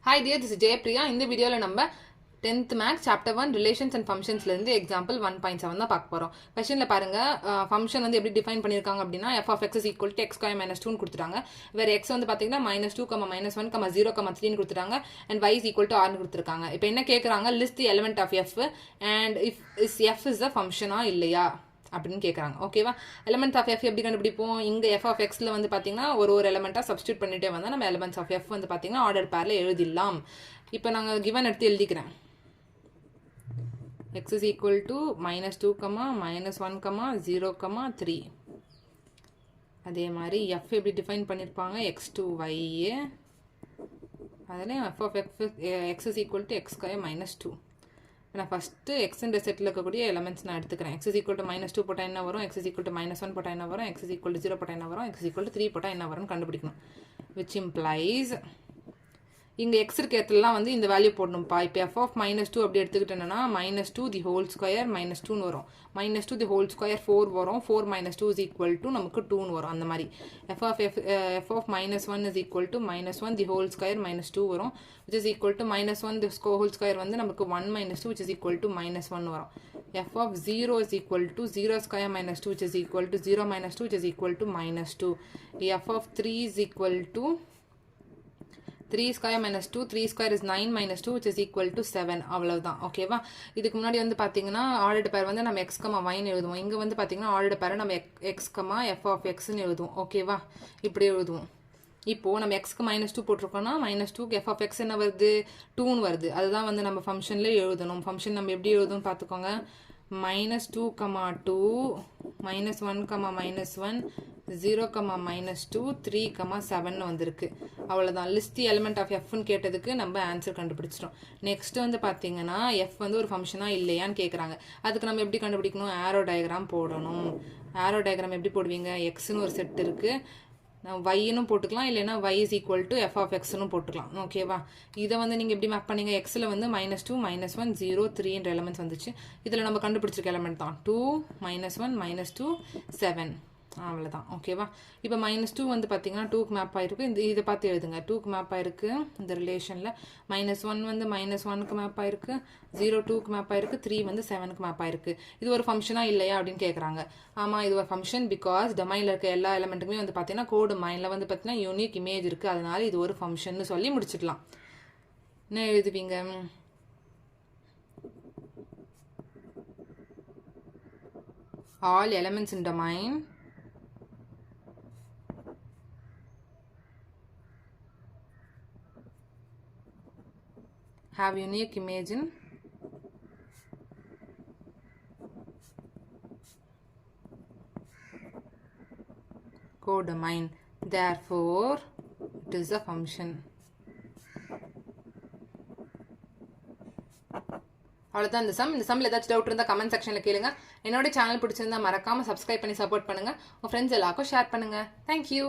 Hi dear, this is Jaypriya. இந்த வீடியோல நம்ம 10th maths chapter 1 relations and ஃபங்க்ஷன்ஸ்ல இருந்து எக்ஸாம்பிள் 1.7 தான் பார்க்க போறோம். क्वेश्चनல பாருங்க ஃபங்க்ஷன் வந்து எப்படி டிஃபைன் பண்ணிருக்காங்க அப்படினா f of x is equal to x square minus 2 ன்னு கொடுத்துட்டாங்க. வேற x வந்து பாத்தீங்கன்னா -2, -1, 0, 3 ன்னு கொடுத்துட்டாங்க and y is equal to r ன்னு கொடுத்திருக்காங்க. இப்போ என்ன கேக்குறாங்க list the element of f and if f is a function ஆ இல்லையா அப்படின்னு கேட்குறாங்க. ஓகேவா, எலிமெண்ட்ஸ் ஆஃப் எஃப் எப்படி கண்டுபிடிப்போம்? இங்கே எஃப் ஆஃப் எக்ஸில் வந்து பார்த்தீங்கன்னா ஒரு எலிமெண்ட்டாக சப்ஸ்டியூட் பண்ணிட்டே வந்தால் நம்ம எலிமெண்ட்ஸ் ஆஃப் எஃப் வந்து பார்த்தீங்கன்னா ஆர்டர் பேரில் எழுதிடலாம். இப்போ நாங்கள் கிவன் எடுத்து எழுதிக்கிறேன். x is equal to -2, -1, 0, 3. அதே மாதிரி எஃப் எப்படி டிஃபைன் பண்ணியிருப்பாங்க? x2y. அதில் F of x is equal to x square minus 2. நான் ஃபஸ்ட்டு எக்ஸ் இந்த செட்டில் இருக்கக்கூடிய எலமெண்ட்ஸ் நான் எடுத்துக்கிறேன். x is equal to -2 போட்டால் என்ன வரும்? x is equal to -1 போட்டால் என்ன வரும்? x is equal to 0 போட்டால் என்ன வரும்? x is equal to 3 போட்டால் என்ன வரும்னு கண்டுபிடிக்கணும். which implies இங்கே எக்ஸ் இருக்க இடத்துலலாம் வந்து இந்த வேல்யூ போடணும்ப்பா. இப்போ எஃப் ஆஃப் -2 அப்படி எடுத்துக்கிட்டேன்னா -2 தி ஹோல் ஸ்கொயர் -2ன்னு வரும். -2 தி ஹோல் ஸ்கொயர் 4 வரும். 4 - 2 is equal to நமக்கு 2ன்னு வரும். அந்த மாதிரி f of -1 is equal to -1 the whole square -2 வரும். which is equal to -1 the whole square வந்து நமக்கு 1 - 2 which is equal to -1 வரும். f of 0 is equal to 0 square -2 which is equal to 0 - 2 which is equal to -2. f of 3 is equal to 3 square minus 2, 3 square is 9 minus 2 which is equal to 7. அவ்வளவுதான். ஓகேவா, இதுக்கு முன்னாடி வந்து பார்த்தீங்கன்னா ordered பேர் வந்து நம்ம x, yன்னு எழுதுவோம். இங்கே வந்து பார்த்தீங்கன்னா ஆர்டர்டு பேரை நம்ம x, f of xன்னு எழுதுவோம். ஓகேவா, இப்படி எழுதுவோம். இப்போது நம்ம எக்ஸ்க்கு -2 போட்டிருக்கோம்னா -2க்கு f of x என்ன வருது? 2ன்னு வருது. அதுதான் வந்து நம்ம ஃபங்க்ஷனில் எழுதணும். ஃபங்க்ஷன் நம்ம எப்படி எழுதணும் பார்த்துக்கோங்க. -2, -2, -1, -1, 0, -2, 3, 7 வந்திருக்கு. அவ்வளோதான். லிஸ்ட் தி எலிமெண்ட் ஆஃப் எஃப்னு கேட்டதுக்கு நம்ம ஆன்சர் கண்டுபிடிச்சிட்டோம். நெக்ஸ்ட் வந்து பார்த்தீங்கன்னா எஃப் வந்து ஒரு ஃபங்க்ஷனாக இல்லையான்னு கேட்குறாங்க. அதுக்கு நம்ம எப்படி கண்டுபிடிக்கணும்? ஆரோ டயக்ராம் போடணும். ஆரோ டயக்ராம் எப்படி போடுவீங்க? எக்ஸ்னு ஒரு செட் இருக்குது, வைன்னு போட்டுக்கலாம், இல்லைன்னா y is equal to f of xன்னு போட்டுக்கலாம். ஓகேவா, இதை வந்து நீங்கள் எப்படி மேப் பண்ணீங்க? எக்ஸில் வந்து -2, -1, 0, 3 என்ற எலிமெண்ட்ஸ் வந்துச்சு. இதில் நம்ம கண்டுபிடிச்சிருக்க எலிமெண்ட் தான் 2, -1, -2, 7. அவ்வளோதான். ஓகேவா, இப்போ -2 வந்து பார்த்தீங்கன்னா 2க்கு மேப் ஆயிருக்கு. இதை பார்த்து எழுதுங்க. 2க்கு மேப் ஆயிருக்கு இந்த ரிலேஷனில். -1 வந்து -1க்கு மேப் ஆயிருக்கு, 0 2க்கு மேப் ஆயிருக்கு, 3 வந்து 7க்கு மேப் ஆயிருக்கு. இது ஒரு ஃபங்க்ஷனாக இல்லையா அப்படின்னு கேட்குறாங்க. ஆமாம், இது ஒரு ஃபங்க்ஷன். பிகாஸ் டொமைனில் இருக்க எல்லா எலிமெண்ட்டுக்குமே வந்து பார்த்தீங்கன்னா கோடு மைனில் வந்து பார்த்தீங்கன்னா யூனிக் இமேஜ் இருக்குது. அதனால இது ஒரு ஃபங்க்ஷன் சொல்லி முடிச்சுக்கலாம். என்ன எழுதுவீங்க? all elements in domain have unique image in codomain. Therefore, it is a function. அவ்வளோதான் இந்த சம். இந்த சம்மில் ஏதாச்சும் டவுட் இருந்தால் கமெண்ட் செக்ஷனில் கேளுங்க. என்னோட சேனல் பிடிச்சிருந்தா மறக்காமல் சப்ஸ்கிரைப் பண்ணி சப்போர்ட் பண்ணுங்கள். உங்கள் ஃப்ரெண்ட்ஸ் எல்லாருக்கும் ஷேர் பண்ணுங்கள். தேங்க்யூ.